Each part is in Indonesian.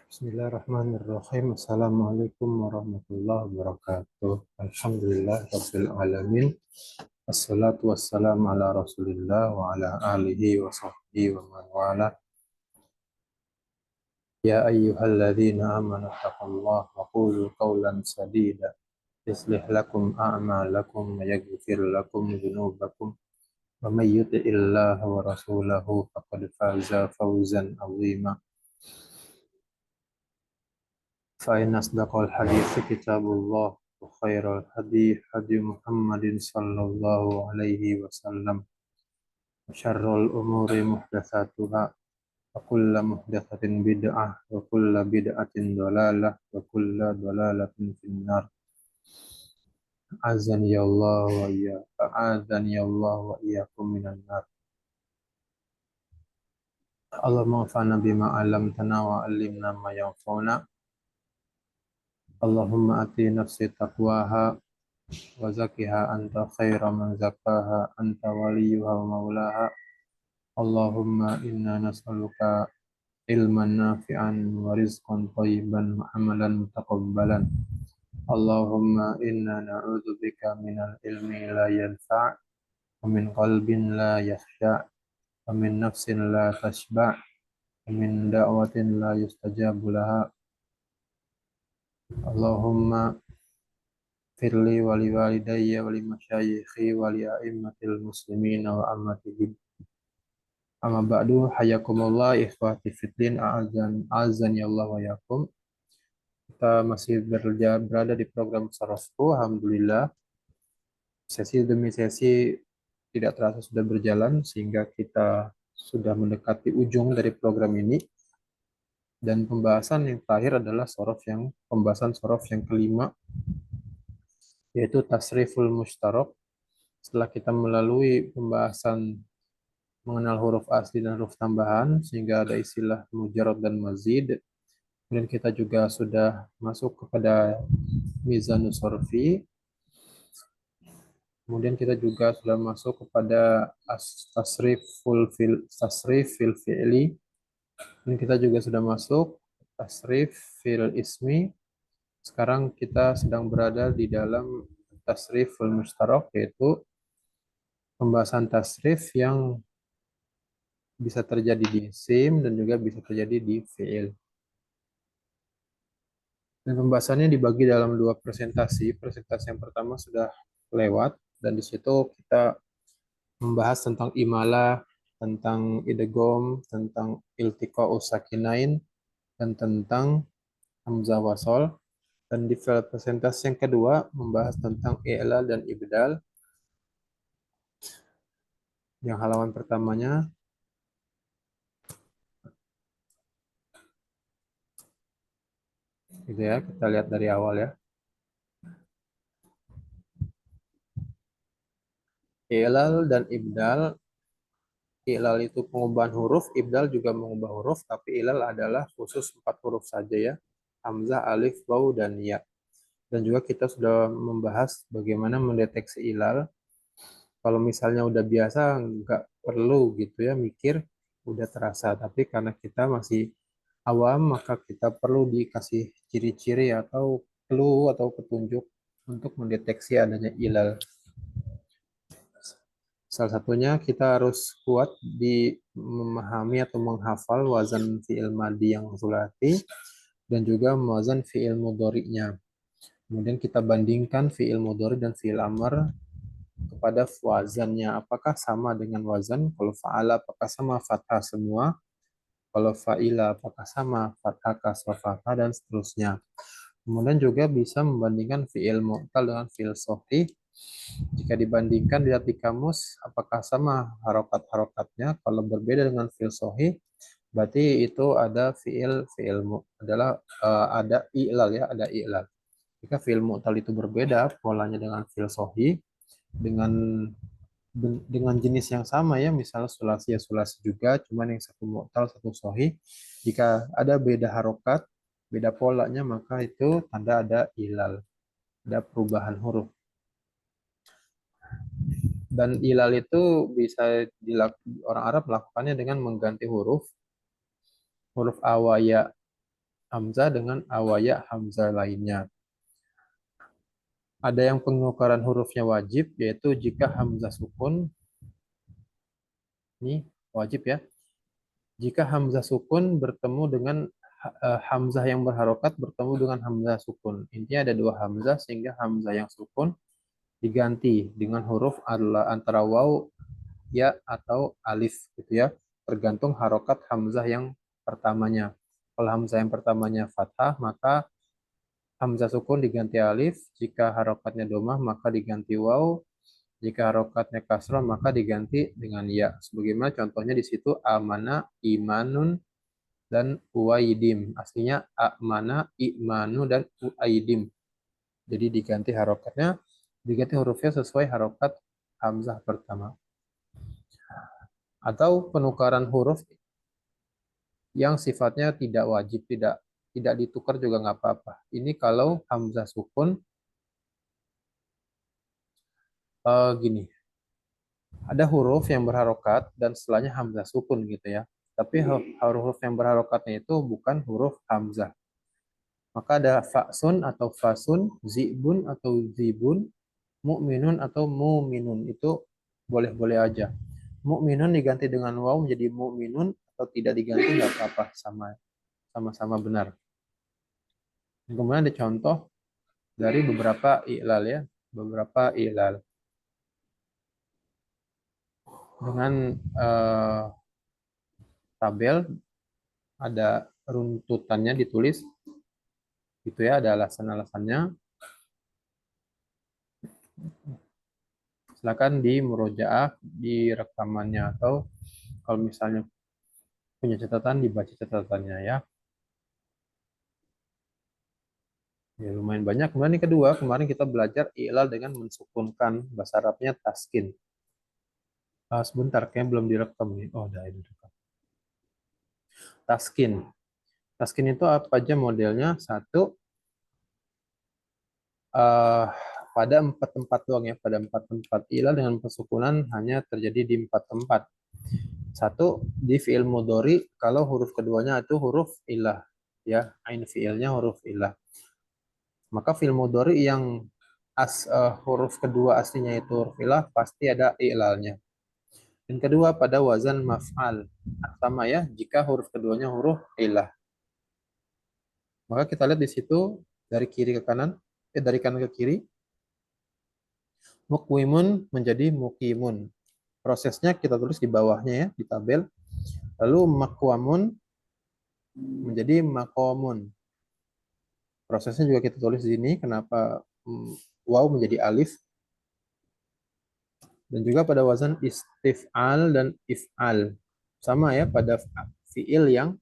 Bismillahirrahmanirrahim. Assalamualaikum warahmatullahi wabarakatuh. Alhamdulillah Rabbil Alamin. Assalatu wassalamu ala Rasulillah wa ala alihi wa sahbihi wa man wala. Ya ayyuhalladzina amanu taqullaha wa qulu qawlan sadida. Yuslih lakum a'malakum wa yaghfir lakum dhunubakum. Wa may yuti'illaha wa rasulahu faqad faza fawzan 'azima. فإن أصدق الحديث كتاب الله وخير الهدي هدي محمد صلى الله عليه وسلم وشر الأمور محدثاتها وكل محدثة بدعة وكل بدعة ضلالة وكل ضلالة في النار أعاذني الله وإياكم من النار. اللهم انفعنا بما علمتنا وعلمنا ما ينفعنا. اللهم آت نفسي تقواها وزكها أنت خير من زكاها أنت وليها ومولاها. اللهم إنا نسألك علما نافعا ورزقا طيبا وعملا متقبلا. اللهم إنا نعوذ بك من العلم لا ينفع ومن قلب لا يخشع ومن نفس لا تشبع ومن دعوة لا يستجاب لها. اللهم اغفر لي ولوالدي ولمشايخي ولأئمة المسلمين وأمتهم. Amma ba'du, hayakumullah ikhwati fiddin, a'azani Allah wa yakum. Kita masih berada di program Sarafku. Alhamdulillah, sesi demi sesi tidak terasa sudah berjalan sehingga kita sudah mendekati ujung dari program ini. Dan pembahasan yang terakhir adalah pembahasan sorof yang kelima, yaitu tasriful mushtarak. Setelah kita melalui pembahasan mengenal huruf asli dan huruf tambahan, sehingga ada istilah mujarrad dan mazid. Kemudian kita juga sudah masuk kepada mizanus sorfi. Kemudian kita juga sudah masuk kepada tasrif fil fi'li. Dan kita juga sudah masuk tasrif fil ismi. Sekarang kita sedang berada di dalam tasrif fil mushtarak, yaitu pembahasan tasrif yang bisa terjadi di isim dan juga bisa terjadi di fi'il. Dan pembahasannya dibagi dalam dua presentasi. Presentasi yang pertama sudah lewat dan di situ kita membahas tentang imalah, tentang idgham, tentang iltiqa'us sakinain, dan tentang hamzah wasol. Dan di presentasi yang kedua membahas tentang i'lal dan ibdal. Yang halaman pertamanya gitu ya, kita lihat dari awal ya. I'lal dan ibdal. I'lal itu pengubahan huruf, ibdal juga mengubah huruf, tapi i'lal adalah khusus 4 huruf saja ya. Hamzah, alif, waw, dan ya. Dan juga kita sudah membahas bagaimana mendeteksi i'lal. Kalau misalnya udah biasa, nggak perlu gitu ya mikir, udah terasa. Tapi karena kita masih awam, maka kita perlu dikasih ciri-ciri atau clue atau petunjuk untuk mendeteksi adanya i'lal. Salah satunya kita harus kuat di memahami atau menghafal wazan fi'il madi yang sulati dan juga wazan fi'il mudhari'nya. Kemudian kita bandingkan fi'il mudhari dan fi'il amr kepada wazannya. Apakah sama dengan wazan? Kalau fa'ala apakah sama fathah semua? Kalau fa'ila apakah sama fathah, kasrah, fathah, dan seterusnya. Kemudian juga bisa membandingkan fi'il mu'tal dengan fi'il sahih. Jika dibandingkan dilihat di kamus, apakah sama harokat-harokatnya? Kalau berbeda dengan fi'il sahih, berarti itu ada ada i'lal ya, ada i'lal. Jika fi'il mu'tal itu berbeda polanya dengan fi'il sahih, dengan jenis yang sama ya, misalnya sulasi ya sulasi juga, cuman yang satu mu'tal, satu sahih. Jika ada beda harokat, beda polanya, maka itu tanda ada i'lal, ada perubahan huruf. Dan ilal itu bisa orang Arab melakukannya dengan mengganti huruf awaya hamzah dengan awaya hamzah lainnya. Ada yang penukaran hurufnya wajib, yaitu jika hamzah sukun, ini wajib ya. Jika hamzah sukun bertemu dengan hamzah yang berharokat bertemu dengan hamzah sukun. Intinya ada dua hamzah sehingga hamzah yang sukun diganti dengan huruf adalah antara waw, ya atau alif gitu ya. Tergantung harokat hamzah yang pertamanya. Kalau hamzah yang pertamanya fathah, maka hamzah sukun diganti alif. Jika harokatnya domah, maka diganti waw. Jika harokatnya kasrah, maka diganti dengan ya. Sebagaimana contohnya di situ amana, imanun, dan uaidim. Aslinya amana, imanu, dan uaidim. Jadi diganti harokatnya, diganti hurufnya sesuai harokat hamzah pertama. Atau penukaran huruf yang sifatnya tidak wajib, tidak ditukar juga nggak apa-apa. Ini kalau hamzah sukun gini, ada huruf yang berharokat dan setelahnya hamzah sukun gitu ya. Tapi huruf yang berharokatnya itu bukan huruf hamzah. Maka ada faksun atau fasun, zibun atau zibun, mu'minun atau mu'minun. Itu boleh-boleh aja. Mu'minun diganti dengan waw menjadi mu'minun atau tidak diganti nggak apa-apa, sama-sama benar. Dan kemudian ada contoh dari beberapa i'lal ya, beberapa i'lal. Dengan tabel ada runtutannya ditulis gitu ya, ada alasan-alasannya. Silakan di murojaah di rekamannya atau kalau misalnya punya catatan dibaca catatannya ya. Ya lumayan banyak. Kemudian yang kedua, kemarin kita belajar i'lal dengan mensukunkan, bahasa Arabnya taskin. Sebentar, kayaknya belum direkam nih. Oh, udah direkam. Taskin. Taskin itu apa aja modelnya? Satu, uh, pada empat tempat doang ya, pada empat tempat. I'lal dengan pensukunan hanya terjadi di empat tempat. Satu, di fi'il mudhari kalau huruf keduanya itu huruf ilah ya, ain fi'ilnya huruf ilah. Maka fi'il mudhari yang huruf kedua aslinya itu huruf ilah pasti ada i'lalnya. Dan kedua pada wazan maf'al. Sama ya, jika huruf keduanya huruf ilah. Maka kita lihat di situ dari kiri ke kanan, dari kanan ke kiri, mukwimun menjadi mukimun. Prosesnya kita tulis di bawahnya ya, di tabel. Lalu makwamun menjadi makomun. Prosesnya juga kita tulis di sini. Kenapa waw menjadi alif. Dan juga pada wazan istif'al dan if'al. Sama ya pada fi'il yang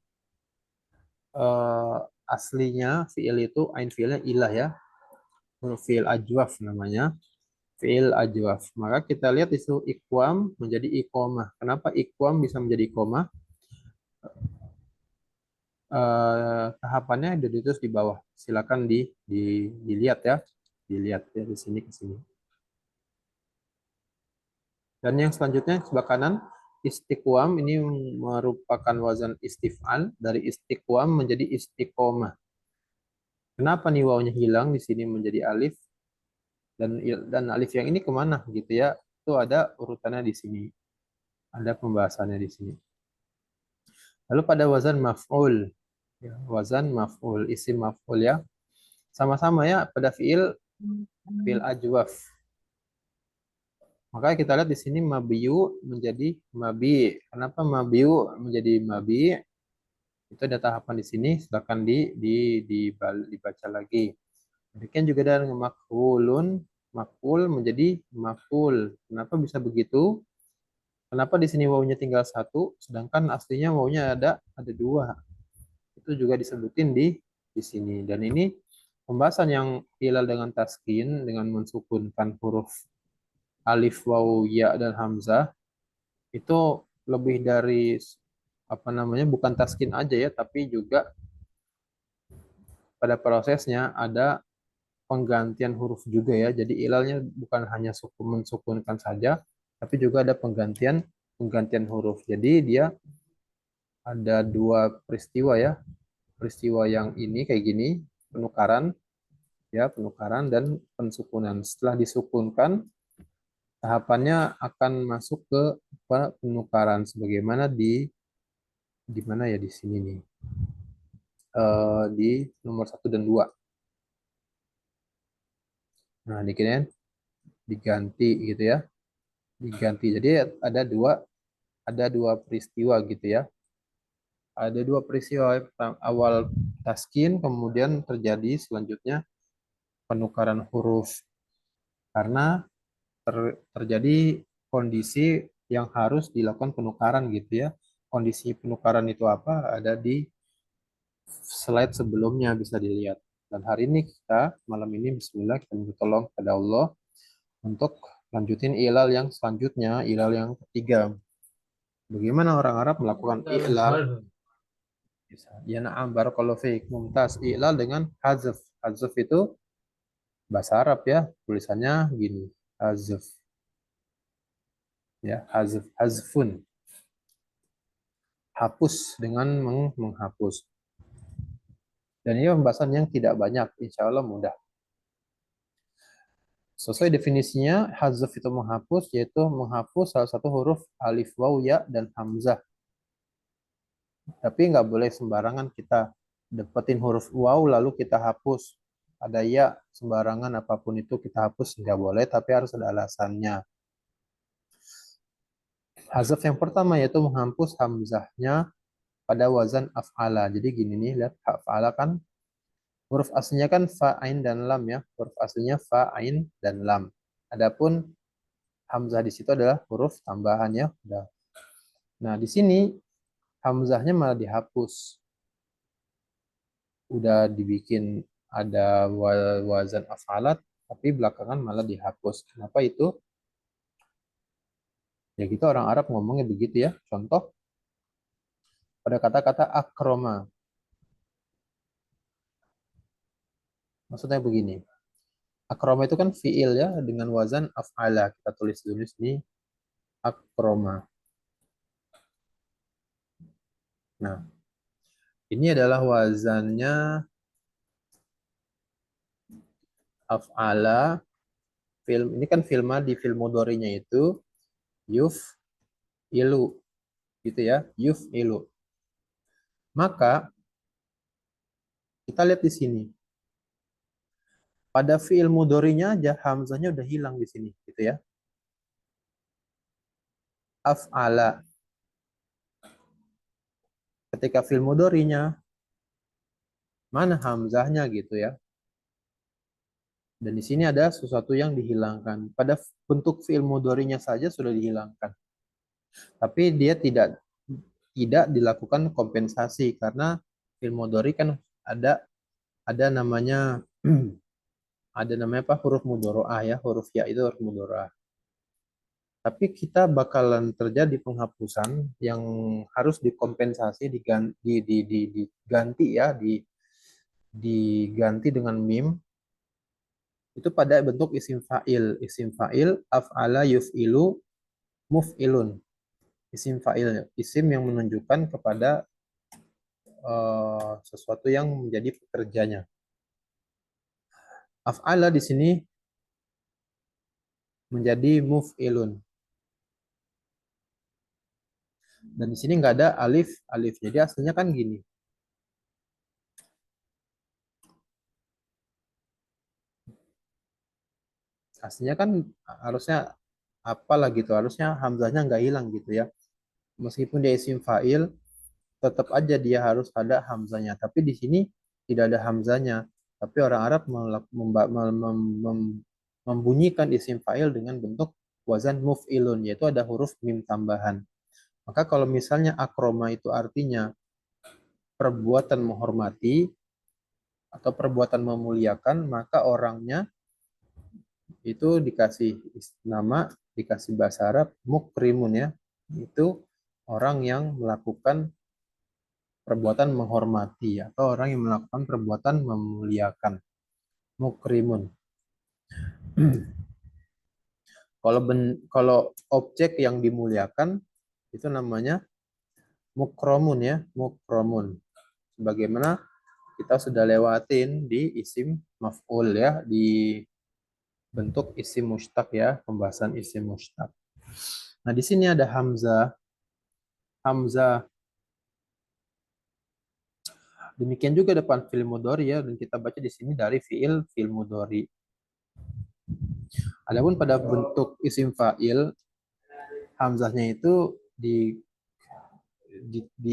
aslinya fi'il itu ain fi'ilnya ilah ya. Fi'il ajwaf namanya. Fi'il ajwaf. Maka kita lihat di situ iqwam menjadi iqomah. Kenapa iqwam bisa menjadi iqomah? Tahapannya ada ditulis di bawah. Silakan dilihat ya. Dilihat ya di sini ke sini. Dan yang selanjutnya sebelah kanan istiqwam ini merupakan wazan istif'al dari istiqwam menjadi istiqomah. Kenapa nih wawnya hilang di sini menjadi alif dan alif yang ini kemana gitu ya? Itu ada urutannya di sini. Ada pembahasannya di sini. Lalu pada wazan maf'ul, ya, wazan maf'ul, isim maf'ul ya, sama-sama ya pada fi'il ajwaf. Maka kita lihat di sini mabiyu menjadi mabi. Kenapa mabiyu menjadi mabi? Itu ada tahapan di sini. Silakan dibaca lagi. Demikian juga dengan makulun, makul menjadi makul. Kenapa bisa begitu? Kenapa di sini wawunya tinggal satu, sedangkan aslinya wawunya ada dua. Itu juga disebutin di sini. Dan ini pembahasan yang hilal dengan taskin, dengan mensukunkan huruf alif, waw, ya, dan hamzah, itu lebih dari apa namanya, bukan taskin aja ya, tapi juga pada prosesnya ada penggantian huruf juga ya. Jadi ilalnya bukan hanya mensukunkan saja, tapi juga ada penggantian huruf. Jadi dia ada dua peristiwa ya. peristiwa yang ini kayak gini, penukaran ya, penukaran dan pensukunan. Setelah disukunkan, tahapannya akan masuk ke penukaran sebagaimana di mana ya di sini nih. Di nomor satu dan 2. Nah, di sini diganti gitu ya. Diganti. Jadi ada dua peristiwa gitu ya. Ada dua peristiwa awal taskin, kemudian terjadi selanjutnya penukaran huruf karena terjadi kondisi yang harus dilakukan penukaran gitu ya. Kondisi penukaran itu apa? Ada di slide sebelumnya bisa dilihat. Dan hari ini kita malam ini Bismillah kita minta tolong pada Allah untuk lanjutin ilal yang selanjutnya, ilal yang ketiga. Bagaimana orang Arab melakukan ilal? Ya na'am barakallahu fiik. Mumtaz. Ilal dengan hazf. Hazf itu bahasa Arab ya. Tulisannya gini. Hazf. Ya, hazf. Hazfun. Hapus dengan menghapus. Dan ini pembahasan yang tidak banyak. Insya Allah mudah. Sesuai definisinya, hazf itu menghapus, yaitu menghapus salah satu huruf alif, waw, ya, dan hamzah. Tapi nggak boleh sembarangan kita dapetin huruf waw lalu kita hapus. Ada ya sembarangan apapun itu kita hapus nggak boleh, tapi harus ada alasannya. Hazaf yang pertama yaitu menghapus hamzahnya pada wazan af'ala. Jadi gini nih, lihat af'ala kan huruf aslinya kan fa, ain, dan lam ya. Huruf aslinya fa, ain, dan lam. Adapun hamzah di situ adalah huruf tambahan ya. Nah, di sini hamzahnya malah dihapus. Udah dibikin ada wazan afalat, tapi belakangan malah dihapus. Kenapa itu? Ya kita orang Arab ngomongnya begitu ya. Contoh pada kata-kata akroma. Maksudnya begini. Akroma itu kan fiil ya dengan wazan af'ala. Kita tulis dulu ini akroma. Nah, ini adalah wazannya af'ala. Ini kan filma di film mudhari'nya itu yuf ilu gitu ya. Yuf ilu. Maka kita lihat di sini. Pada fiil mudhari'nya aja hamzahnya udah hilang di sini gitu ya. Af'ala. Ketika fiil mudhari'nya mana hamzahnya gitu ya. Dan di sini ada sesuatu yang dihilangkan. Pada bentuk fiil mudhari'nya saja sudah dihilangkan. Tapi dia tidak dilakukan kompensasi karena fiil mudhari' kan ada namanya ada namanya apa? Huruf mudhari'ah ya, huruf ya itu huruf mudhari'ah. Tapi kita bakalan terjadi penghapusan yang harus dikompensasi diganti ya, diganti dengan mim itu pada bentuk isim fa'il. Isim fa'il af'ala yuf'ilu muf'ilun. Isim fa'il, isim yang menunjukkan kepada sesuatu yang menjadi pekerjanya. Af'ala di sini menjadi muf'ilun. Dan di sini nggak ada alif, alif. Jadi aslinya kan gini. Aslinya kan harusnya apalah gitu. Harusnya hamzahnya nggak hilang gitu ya. Meskipun dia isim fa'il, tetap aja dia harus ada hamzanya. Tapi di sini tidak ada hamzanya. Tapi orang Arab membunyikan isim fa'il dengan bentuk wazan muf'ilun, yaitu ada huruf mim tambahan. Maka kalau misalnya akroma itu artinya perbuatan menghormati atau perbuatan memuliakan, maka orangnya itu dikasih nama, dikasih bahasa Arab mukrimun ya. Itu orang yang melakukan perbuatan menghormati atau orang yang melakukan perbuatan memuliakan. Mukrimun. Kalau objek yang dimuliakan itu namanya mukromun ya, mukromun. sebagaimana kita sudah lewatin di isim maf'ul ya, di bentuk isim mushtaq ya, pembahasan isim mushtaq. Nah, di sini ada hamzah. Hamzah. Demikian juga depan fi'il mudhari ya, dan kita baca di sini dari fi'il mudhari. Adapun pada bentuk isim fa'il, hamzahnya itu di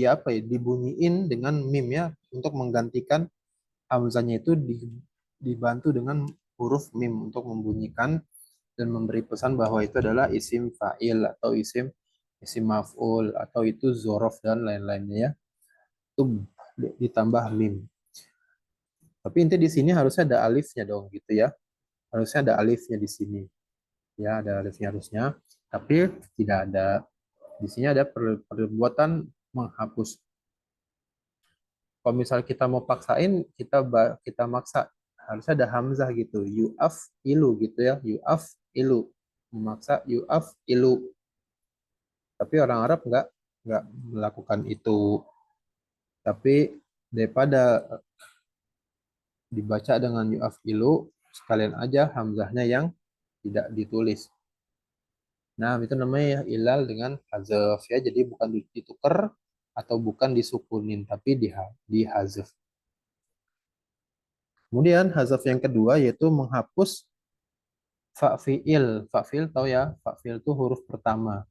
apa ya, dibunyiin dengan mim ya, untuk menggantikan hamzahnya itu dibantu dengan huruf mim untuk membunyikan dan memberi pesan bahwa itu adalah isim fa'il atau isim maf'ul atau itu zorof dan lain-lainnya ya. Itu ditambah mim. Tapi inti di sini harusnya ada alifnya dong gitu ya. Harusnya ada alifnya di sini. Ya, ada alifnya harusnya. Tapi tidak ada. Di sini ada perbuatan menghapus. Kalau misal kita mau paksain, kita maksa. Harusnya ada hamzah gitu. Yu'af ilu gitu ya. Yu'af ilu. Memaksa yu'af ilu. Tapi orang Arab nggak melakukan itu. Tapi daripada dibaca dengan yu'af ilu, sekalian aja hamzahnya yang tidak ditulis. Nah, itu namanya ilal dengan hazaf ya. Jadi bukan ditukar atau bukan disukunin, tapi dihazaf. Kemudian hazaf yang kedua yaitu menghapus fa fi'il. Fa fi'il tahu ya, fa fi'il itu huruf pertama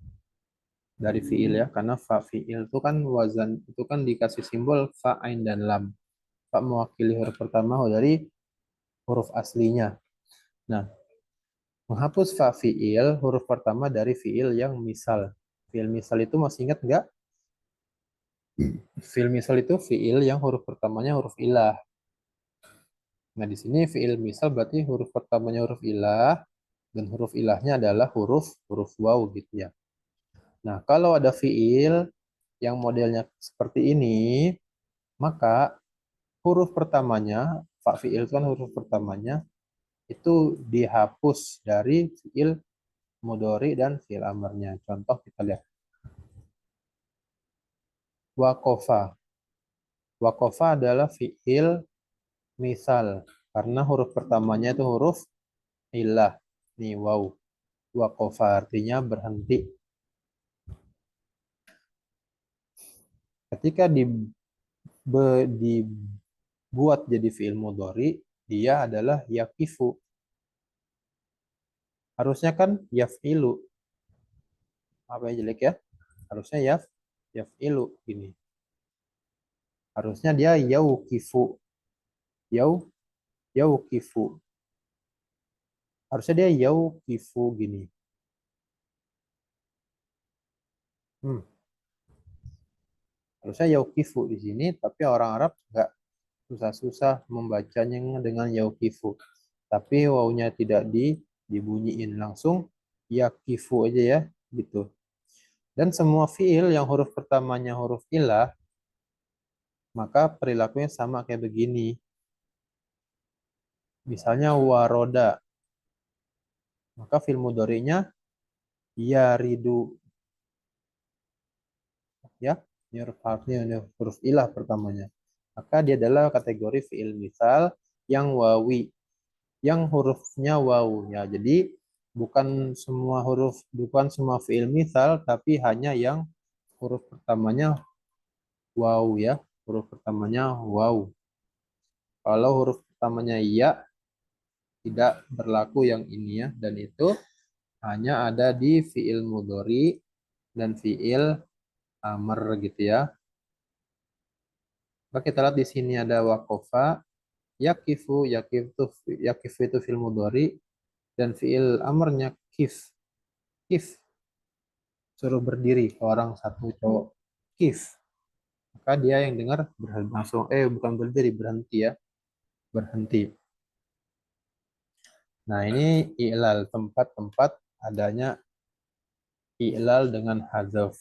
dari fi'il ya, karena fa fi'il itu kan wazan itu kan dikasih simbol fa ain dan lam. Fa mewakili huruf pertama dari huruf aslinya. Nah, menghapus fa fi'il huruf pertama dari fi'il yang misal. Fi'il misal itu masih ingat nggak? Fi'il misal itu fi'il yang huruf pertamanya huruf ilah. Nah, di sini fi'il misal berarti huruf pertamanya huruf ilah dan huruf ilahnya adalah huruf huruf waw gitu ya. Nah, kalau ada fi'il yang modelnya seperti ini, maka huruf pertamanya, fa fi'il kan huruf pertamanya itu dihapus dari fi'il mudhari dan fi'il amarnya. Contoh kita lihat. Waqafa. Waqafa adalah fi'il misal karena huruf pertamanya itu huruf ilah. Nih, wow. Waqafa artinya berhenti. Ketika dibuat jadi fi'il mudhari, dia adalah yakifu. Harusnya kan yaf'ilu. Apa yang jelek ya? Harusnya yaf'ilu ini. Harusnya dia yaukifu. Yau yaukifu. Harusnya dia yaukifu gini. Hmm. Harusnya yaukifu di sini, tapi orang Arab nggak susah-susah membacanya dengan yaukifu. Tapi wawunya tidak dibunyiin langsung yakifu aja ya gitu. Dan semua fiil yang huruf pertamanya huruf ilah, maka perilakunya sama kayak begini. Misalnya waroda, maka fiil mudhari'nya yaridu ya, ini huruf ilah pertamanya. Maka dia adalah kategori fiil misal yang wawi, yang hurufnya waw ya. Jadi bukan semua fiil misal, tapi hanya yang huruf pertamanya waw ya, huruf pertamanya waw. Kalau huruf pertamanya ya, tidak berlaku yang ini ya, dan itu hanya ada di fiil mudhari dan fiil amr gitu ya. Maka kita lihat di sini ada wakofa, yakifu, yakifu itu fiil mudhari dan fiil amrnya kif. Kif suruh berdiri orang satu cowok. Kif. Maka dia yang dengar berhenti langsung bukan berdiri, berhenti ya. Berhenti. Nah, ini i'lal, tempat-tempat adanya i'lal dengan hazaf.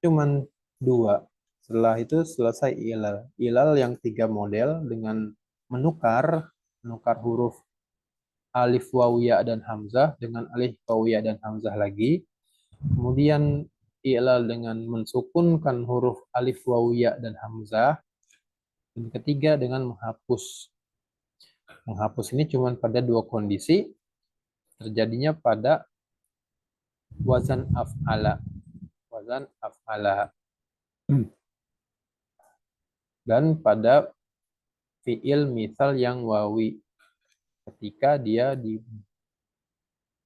Cuman dua. Setelah itu selesai i'lal. I'lal yang tiga model dengan menukar huruf alif waw ya dan hamzah dengan alif waw ya dan hamzah lagi. Kemudian i'lal dengan mensukunkan huruf alif, waw, ya, dan hamzah. Dan ketiga dengan menghapus. Menghapus ini cuma pada dua kondisi, terjadinya pada wazan af'ala. Wazan af'ala. Dan pada fi'il misal yang wawi. Ketika dia di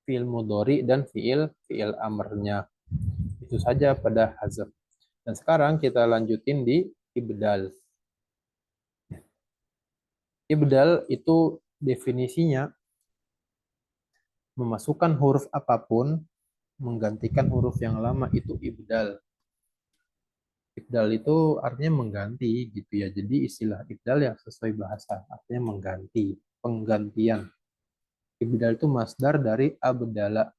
fi'il mudhari dan fi'il amrnya. Itu saja pada hazaf. Dan sekarang kita lanjutin di ibdal. Ibdal itu definisinya memasukkan huruf apapun menggantikan huruf yang lama, itu ibdal. Ibdal itu artinya mengganti gitu ya. Jadi istilah ibdal yang sesuai bahasa artinya mengganti, penggantian. Ibdal itu masdar dari abdala,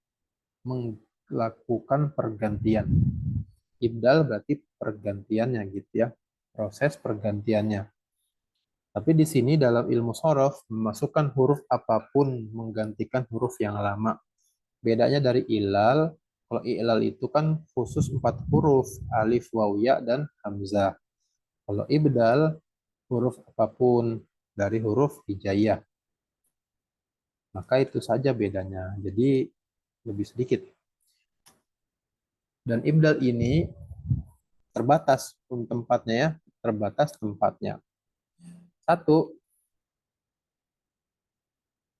melakukan pergantian. Ibdal berarti pergantiannya gitu ya, proses pergantiannya. Tapi di sini dalam ilmu shorof memasukkan huruf apapun menggantikan huruf yang lama. Bedanya dari ilal, kalau ilal itu kan khusus 4 huruf, alif, waw, ya, dan hamzah. Kalau ibdal, huruf apapun dari huruf hijaiyah. Maka itu saja bedanya. Jadi lebih sedikit. Dan ibdal ini terbatas tempatnya ya, terbatas tempatnya. Satu,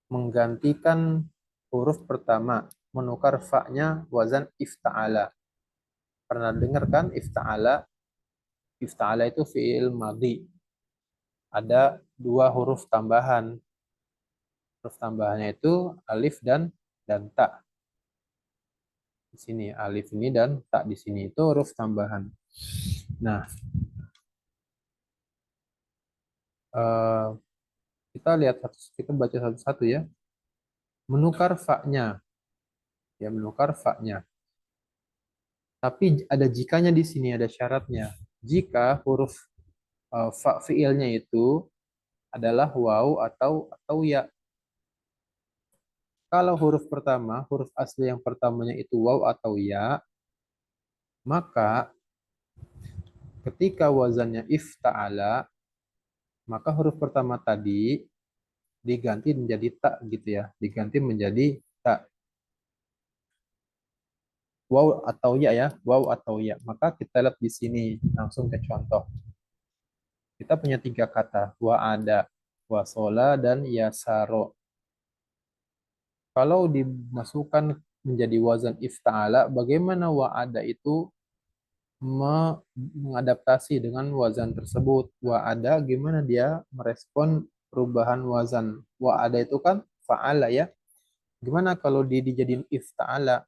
menggantikan huruf pertama, menukar fa-nya wazan ifta'ala. Pernah dengar kan ifta'ala? Ifta'ala itu fi'il madhi. Ada dua huruf tambahan. Huruf tambahannya itu alif dan ta. Di sini alif ini dan ta di sini itu huruf tambahan. Nah, kita lihat kita baca satu-satu ya. Menukar fa-nya. Ya, menukar fa-nya. Tapi ada jikanya di sini, ada syaratnya. Jika huruf fa fiilnya itu adalah waw atau ya. Kalau huruf pertama, huruf asli yang pertamanya itu waw atau ya, maka ketika wazannya ifta'ala, maka huruf pertama tadi diganti menjadi ta gitu ya, diganti menjadi ta. Waw atau ya, waw atau ya. Maka kita lihat di sini langsung ke contoh. Kita punya 3 kata, wa'ada, wasola, dan yasaro. Kalau dimasukkan menjadi wazan ifta'ala, bagaimana wa'ada itu mengadaptasi dengan wazan tersebut? Wa'ada gimana dia merespon perubahan wazan? Wa'ada itu kan fa'ala ya. Gimana kalau dijadiin ifta'ala?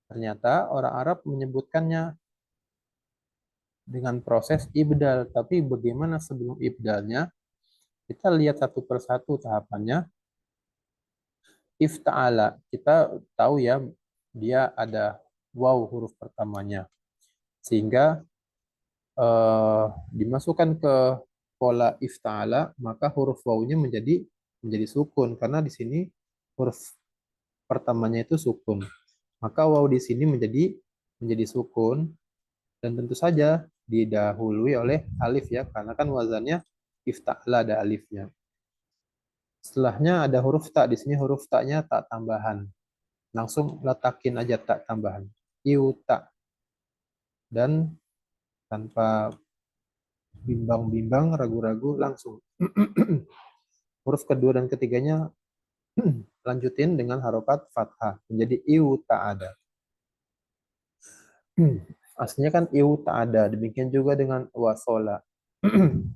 Ternyata orang Arab menyebutkannya dengan proses ibdal. Tapi bagaimana sebelum ibdalnya? Kita lihat satu persatu tahapannya. Ifta'ala, kita tahu ya, dia ada waw huruf pertamanya. Sehingga dimasukkan ke pola ifta'ala, maka huruf wawnya menjadi sukun. Karena di sini huruf pertamanya itu sukun. Maka waw di sini menjadi sukun. Dan tentu saja didahului oleh alif ya, karena kan wazannya ifta'ala ada alifnya. Setelahnya ada huruf ta, di sini huruf ta-nya tak tambahan. Langsung letakin aja tak tambahan. Iuta. Dan tanpa bimbang-bimbang, ragu-ragu, langsung. Huruf kedua dan ketiganya lanjutin dengan harokat fathah. Menjadi iuta ada. Aslinya kan iuta ada. Demikian juga dengan wasola.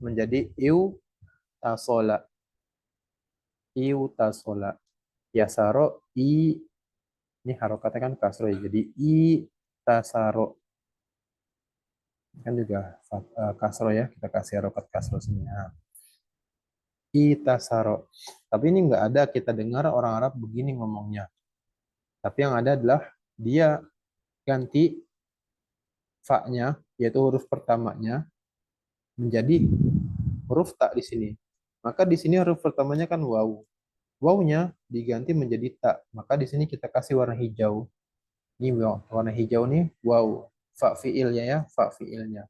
Menjadi iutasola. Iutasola. Yasaro ini harokatnya kan kasro ya. Jadi tasaro kan juga kasro ya. Kita kasih harokat kasro sini. Nah, tasaro. Tapi ini nggak ada kita dengar orang Arab begini ngomongnya. Tapi yang ada adalah dia ganti fa-nya yaitu huruf pertamanya menjadi huruf tak di sini. Maka di sini huruf pertamanya kan waw. Wawnya diganti menjadi tak. Maka di sini kita kasih warna hijau. Ini warna hijau nih waw. fa fiilnya ya, fa fiilnya.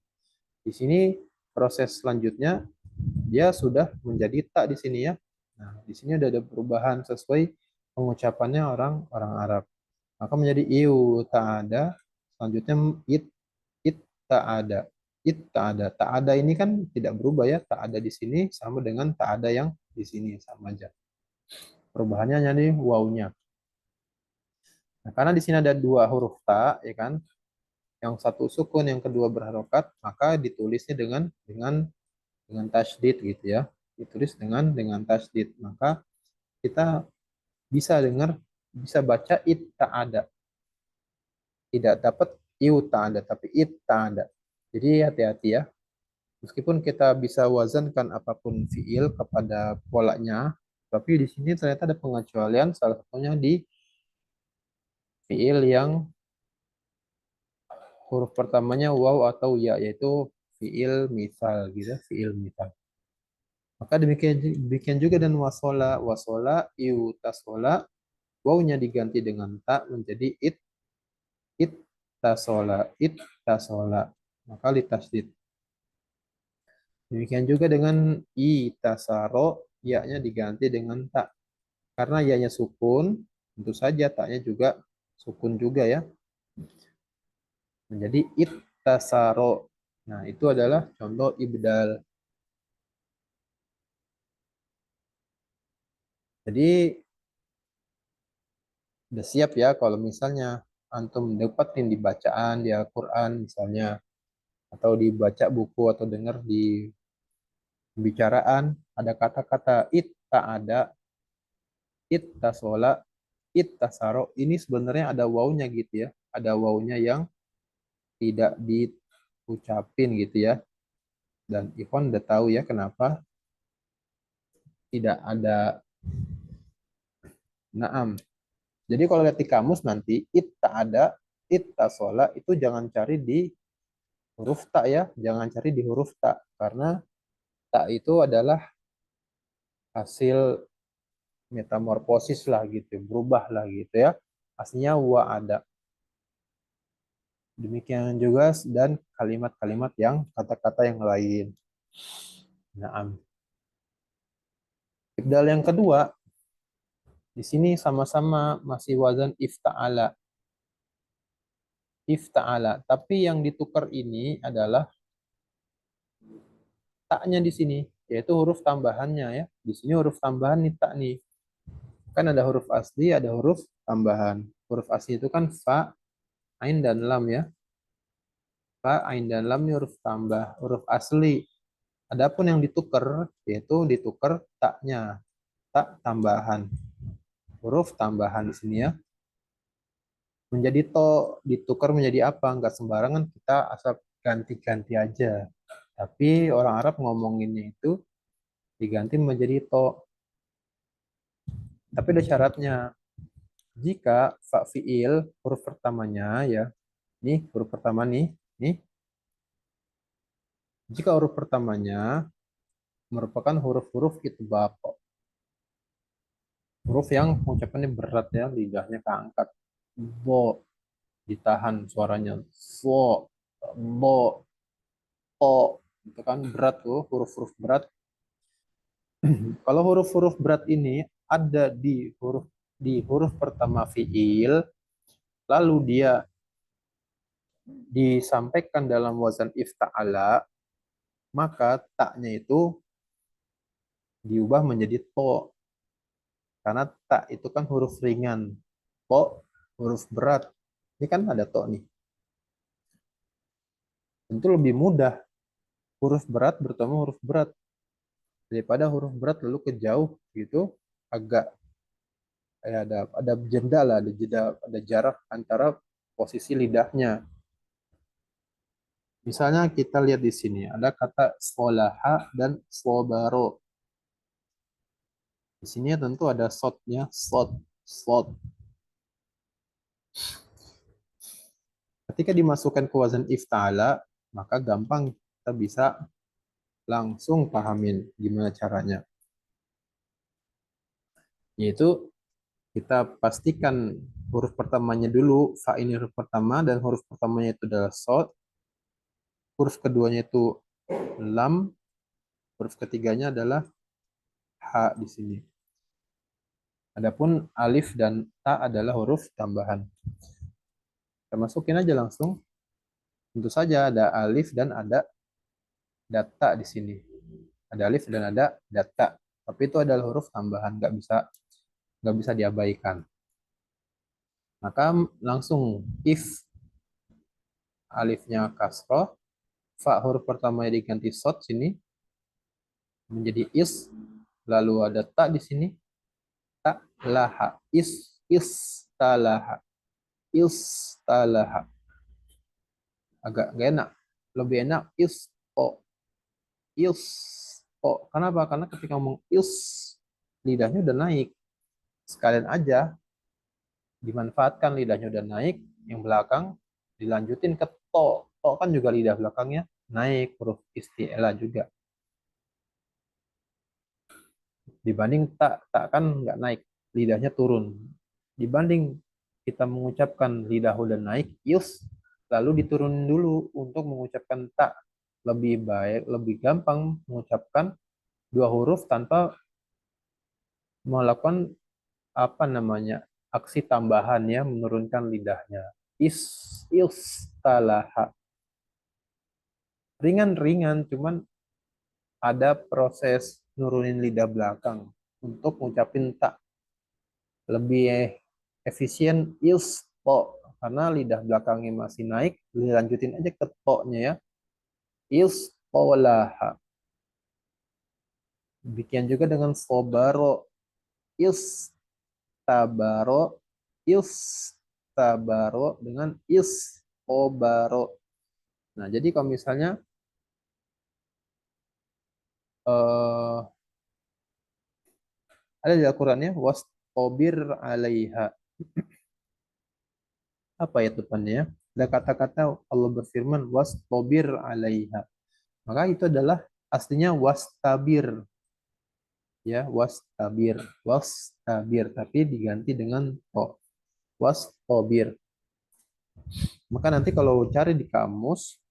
Di sini proses selanjutnya dia sudah menjadi ta di sini ya. Nah, di sini ada perubahan sesuai pengucapannya orang Arab. Maka menjadi iu tak ada. Selanjutnya it tak ada. It tak ada. Tak ada ini kan tidak berubah ya. Tak ada di sini sama dengan tak ada yang di sini sama aja. Perubahannya hanya di wawunya. Nah, karena di sini ada dua huruf ta, ya kan? Yang satu sukun, yang kedua berharokat, maka ditulisnya dengan tasydid gitu ya. Ditulis dengan tasydid. Maka kita bisa dengar, bisa baca it tak ada. Tidak dapat iu tak ada, tapi it tak ada. Jadi hati-hati ya. Meskipun kita bisa wazankan apapun fiil kepada polanya, tapi di sini ternyata ada pengecualian, salah satunya di fiil yang huruf pertamanya waw atau ya, yaitu fiil misal gitu, fiil misal. Maka demikian demikian juga dan wasola, wasola iu tasola, wawnya diganti dengan tak menjadi it tasola, it tasola. Maka litasdid. Demikian juga dengan i tasaro, ya-nya diganti dengan tak. Karena ya-nya sukun, tentu saja taknya juga sukun juga ya. Menjadi it tasaro. Nah, itu adalah contoh ibdal. Jadi udah siap ya kalau misalnya antum dapetin di bacaan di Al-Quran misalnya, atau dibaca buku atau dengar di pembicaraan ada kata-kata it tak ada, it tasola, it tasaro, ini sebenarnya ada wawunya gitu ya, ada wawunya yang tidak diucapin gitu ya. Dan Ikhwan udah tahu ya kenapa tidak ada naam. Jadi kalau lihat di kamus nanti it tak ada, it tasola itu jangan cari di huruf tak ya, jangan cari di huruf tak karena tak itu adalah hasil metamorfosis lah gitu, berubah lah gitu ya. Aslinya wa ada. Demikian juga dan kalimat-kalimat yang kata-kata yang lain. Nah, ibdal yang kedua di sini sama-sama masih wazan ifta'ala. Ifta'ala, tapi yang ditukar ini adalah taknya di sini, yaitu huruf tambahannya ya. Di sini huruf tambahan nih tak nih. Kan ada huruf asli, ada huruf tambahan. Huruf asli itu kan fa, ain, dan lam ya. Fa, ain, dan lam ini huruf tambah, huruf asli. Adapun yang ditukar, yaitu ditukar taknya. Tak tambahan. Huruf tambahan di sini ya. Menjadi to, ditukar menjadi apa? Enggak sembarangan kita asal ganti-ganti aja. Tapi orang Arab ngomonginnya itu diganti menjadi to. Tapi ada syaratnya. Jika fa fiil huruf pertamanya ya, nih huruf pertama nih, jika huruf pertamanya merupakan huruf-huruf itbaq, huruf yang pengucapannya berat ya, lidahnya keangkat, bo ditahan suaranya, so, bo, to, itu kan berat tuh, huruf-huruf berat. Kalau huruf-huruf berat ini ada di huruf pertama fiil, lalu dia disampaikan dalam wazan ifta'ala, maka taknya itu diubah menjadi to. Karena tak itu kan huruf ringan. To huruf berat. Ini kan ada to nih. Tentu lebih mudah huruf berat bertemu huruf berat daripada huruf berat lalu ke jauh gitu, agak kayak ada jeda lah, ada jarak antara posisi lidahnya. Misalnya kita lihat di sini ada kata solaha dan slobaro. Di sini tentu ada sotnya, slot. Ketika dimasukkan ke wazan iftala, maka gampang kita bisa langsung pahamin gimana caranya. Yaitu kita pastikan huruf pertamanya dulu, fa ini huruf pertama dan huruf pertamanya itu adalah shad, huruf keduanya itu lam, huruf ketiganya adalah ha di sini. Adapun alif dan ta adalah huruf tambahan. Kita masukin aja langsung. Tentu saja ada alif dan ada data di sini. Ada alif dan ada data. Tapi itu adalah huruf tambahan, nggak bisa diabaikan. Maka langsung if alifnya kasroh, fa huruf pertamanya diganti shad sini menjadi is, lalu ada ta di sini, ta laha, istalaha, istalaha. Agak gak enak, lebih enak is o. Kenapa? Karena ketika ngomong is, lidahnya udah naik. Sekalian aja dimanfaatkan lidahnya udah naik, yang belakang dilanjutin ke to. To kan juga lidah belakangnya naik, huruf isti'la juga. Dibanding tak, tak kan nggak naik, lidahnya turun. Dibanding kita mengucapkan lidah udah naik, lalu diturunin dulu untuk mengucapkan tak. Lebih baik, lebih gampang mengucapkan dua huruf tanpa melakukan apa namanya aksi tambahan ya, menurunkan lidahnya. Istalaha. Ringan-ringan, cuman ada proses nurunin lidah belakang untuk ngucapin tak. Lebih efisien karena lidah belakangnya masih naik, dilanjutin aja ke to-nya ya. Istolaha. Demikian juga dengan sobaro, istabaro, istabaro dengan obaro. Nah, jadi kalau misalnya eh, ada di Al-Qur'annya wastobir alaiha. Apa ya depannya? Ada kata-kata Allah berfirman wastobir alaiha. Maka itu adalah aslinya wastabir, ya, wastabir tapi diganti dengan to, wastobir. Maka nanti kalau cari di kamus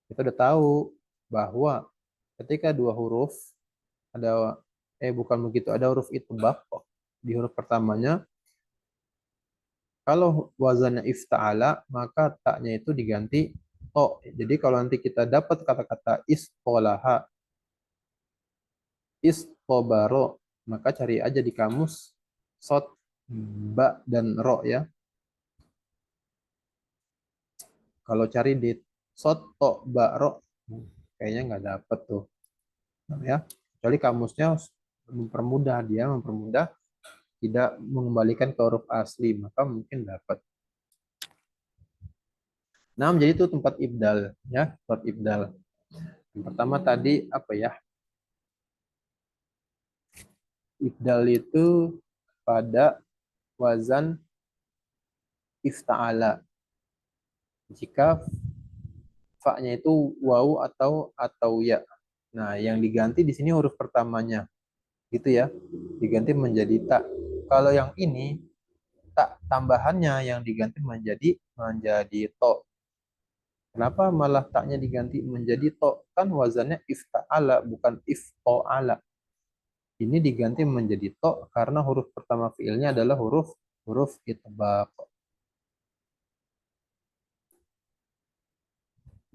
kita udah tahu bahwa ketika dua huruf ada bukan begitu, ada huruf itbaq di huruf pertamanya, kalau wazannya ifta'ala maka taknya itu diganti to. Jadi kalau nanti kita dapat kata-kata istolaha, istobaro, maka cari aja di kamus sot, ba, dan ro ya. Kalau cari di sot, to, ba, ro, kayaknya nggak dapet tuh. Ya, kecuali kamusnya mempermudah, dia mempermudah tidak mengembalikan ke huruf asli, maka mungkin dapat. Nah, jadi itu tempat ibdal ya, tempat ibdal. Yang pertama tadi apa ya? Ibdal itu pada wazan ifta'ala. Jika fa-nya itu wawu atau ya. Nah, yang diganti di sini huruf pertamanya. Gitu ya. Diganti menjadi tak. Kalau yang ini tak tambahannya yang diganti menjadi to. Kenapa malah taknya diganti menjadi to? Kan wazannya ifta'ala bukan ifto'ala. Ini diganti menjadi to karena huruf pertama fiilnya adalah huruf huruf itbaq.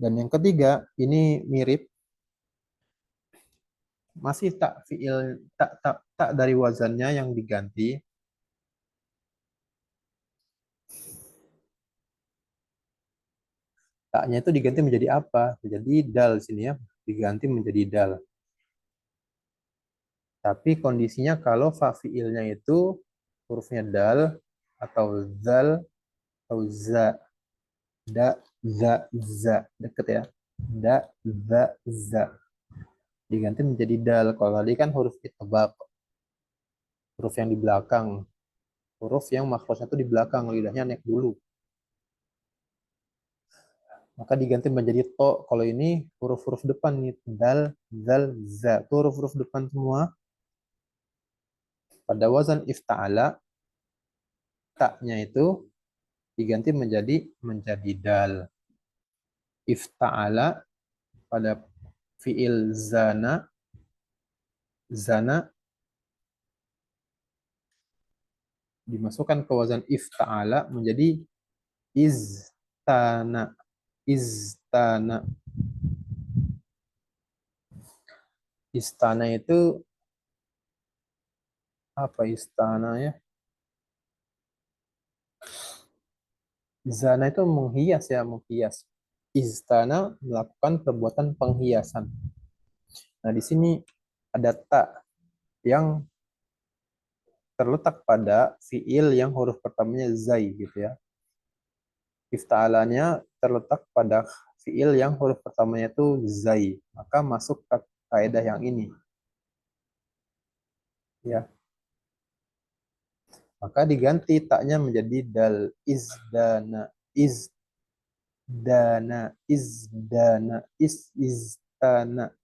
Dan yang ketiga, ini mirip, masih tak fiil, tak dari wazannya yang diganti. Taknya itu diganti menjadi apa? Jadi dal sini ya, diganti menjadi dal. Tapi kondisinya kalau fa fiilnya itu hurufnya dal atau zal atau za, da, za, deket ya. Da, za. Diganti menjadi dal. Kalau tadi kan huruf itbaq, huruf yang di belakang, huruf yang makhrajnya itu di belakang, lidahnya naik dulu. Maka diganti menjadi to. Kalau ini huruf-huruf depan nih, dal, zal, za. Itu huruf-huruf depan semua. Pada wazan ifta'ala, taknya itu diganti menjadi dal. Ifta'ala pada fiil zana, zana dimasukkan ke wazan ifta'ala menjadi iztana, iztana. Istana itu apa istana ya? Zana itu menghias ya, menghias. Istana melakukan perbuatan penghiasan. Nah, di sini ada tak yang terletak pada fiil yang huruf pertamanya zai gitu ya. Ifta'alanya terletak pada fiil yang huruf pertamanya itu zai. Maka masuk ke kaidah yang ini. Ya. Maka diganti taknya menjadi dal izdana, izdana, istana.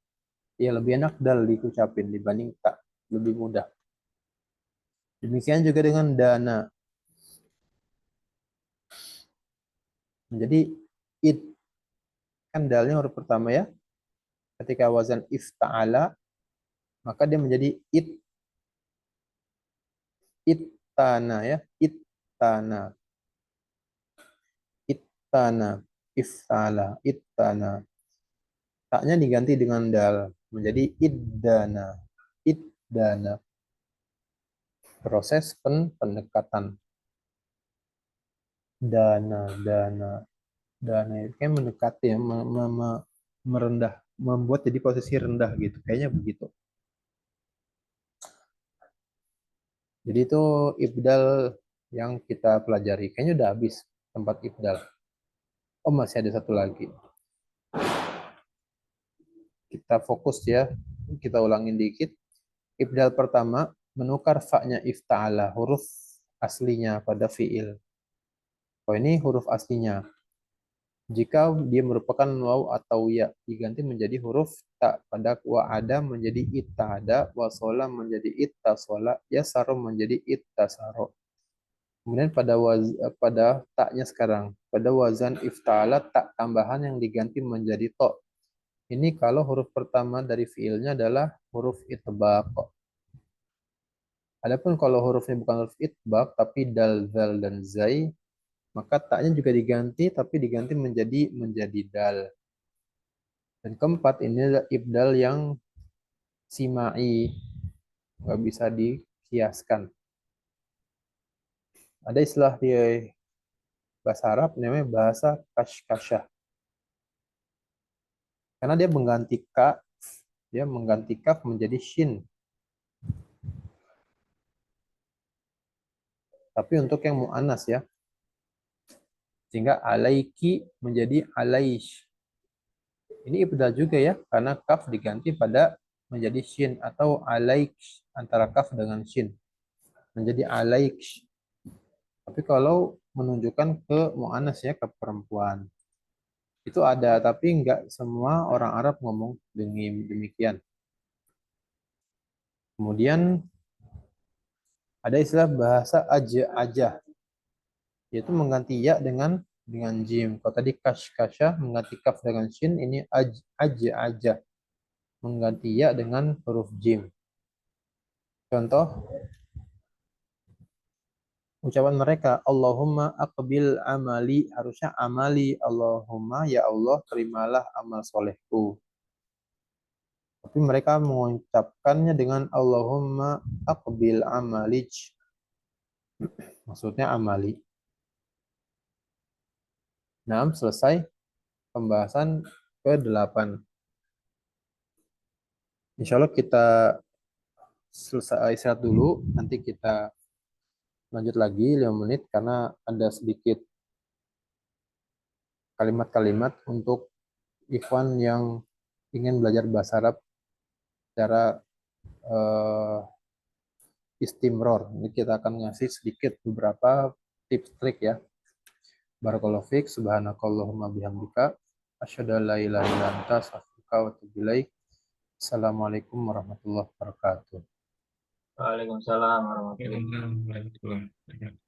Ya lebih enak dal diucapin dibanding tak, lebih mudah. Demikian juga dengan dana. Jadi id kan dalnya huruf pertama ya. Ketika wazan ifta'ala maka dia menjadi ittana ya, ittana, ittana, ifta'ala, ittana. Taknya diganti dengan dal menjadi iddana, iddana. Proses pendekatan. Dana itu kayak mendekati ya, merendah, membuat jadi posisi rendah gitu. Kayaknya begitu. Jadi itu ibdal yang kita pelajari. Kayaknya udah habis tempat ibdal. Oh, masih ada satu lagi. Kita fokus ya. Kita ulangin dikit. Ibdal pertama, menukar fa-nya ifta'ala, huruf aslinya pada fi'il. Oh, ini huruf aslinya. Jika dia merupakan waw atau ya, diganti menjadi huruf ta pada wa'ada menjadi itta'ada, wasola menjadi ittasola, yasaro menjadi ittasaro. Kemudian pada taknya sekarang, pada wazan ifta'ala tak tambahan yang diganti menjadi to. Ini kalau huruf pertama dari fiilnya adalah huruf itbaq. Adapun kalau hurufnya bukan huruf itbaq tapi dal, zal dan zai, maka taknya juga diganti tapi diganti menjadi dal. Dan keempat ini adalah ibdal yang simai, nggak bisa dikiaskan. Ada istilah di bahasa Arab namanya bahasa kashkashah. Karena dia mengganti ka, dia mengganti kaf menjadi shin. Tapi untuk yang mu'anas ya. Sehingga alaiki menjadi alaish. Ini ibdal juga ya, karena kaf diganti pada menjadi shin atau alaik antara kaf dengan shin menjadi alaik. Tapi kalau menunjukkan ke mu'anas ya, ke perempuan. Itu ada, tapi nggak semua orang Arab ngomong demikian. Kemudian ada istilah bahasa aja, yaitu mengganti ya dengan jim. Kalau tadi kasha mengganti kaf dengan shin, ini aja mengganti ya dengan huruf jim. Contoh ucapan mereka, Allahumma aqbil amali, harusnya amali, Allahumma ya Allah terimalah amal solehku. Tapi mereka mengucapkannya dengan Allahumma aqbil amalij. Maksudnya amali. Nah, selesai pembahasan ke-8. Insya Allah kita selesai istirahat dulu. Nanti kita lanjut lagi 5 menit karena ada sedikit kalimat-kalimat untuk ikhwan yang ingin belajar bahasa Arab secara istimror. Ini kita akan ngasih sedikit beberapa tips trik ya. Barakallahu fiik, subhanakallahumma bihamdika, asyhadu an la ilaha illa anta, astaghfiruka wa atubu ilaik. Assalamualaikum warahmatullahi wabarakatuh. Waalaikumsalam warahmatullahi wabarakatuh.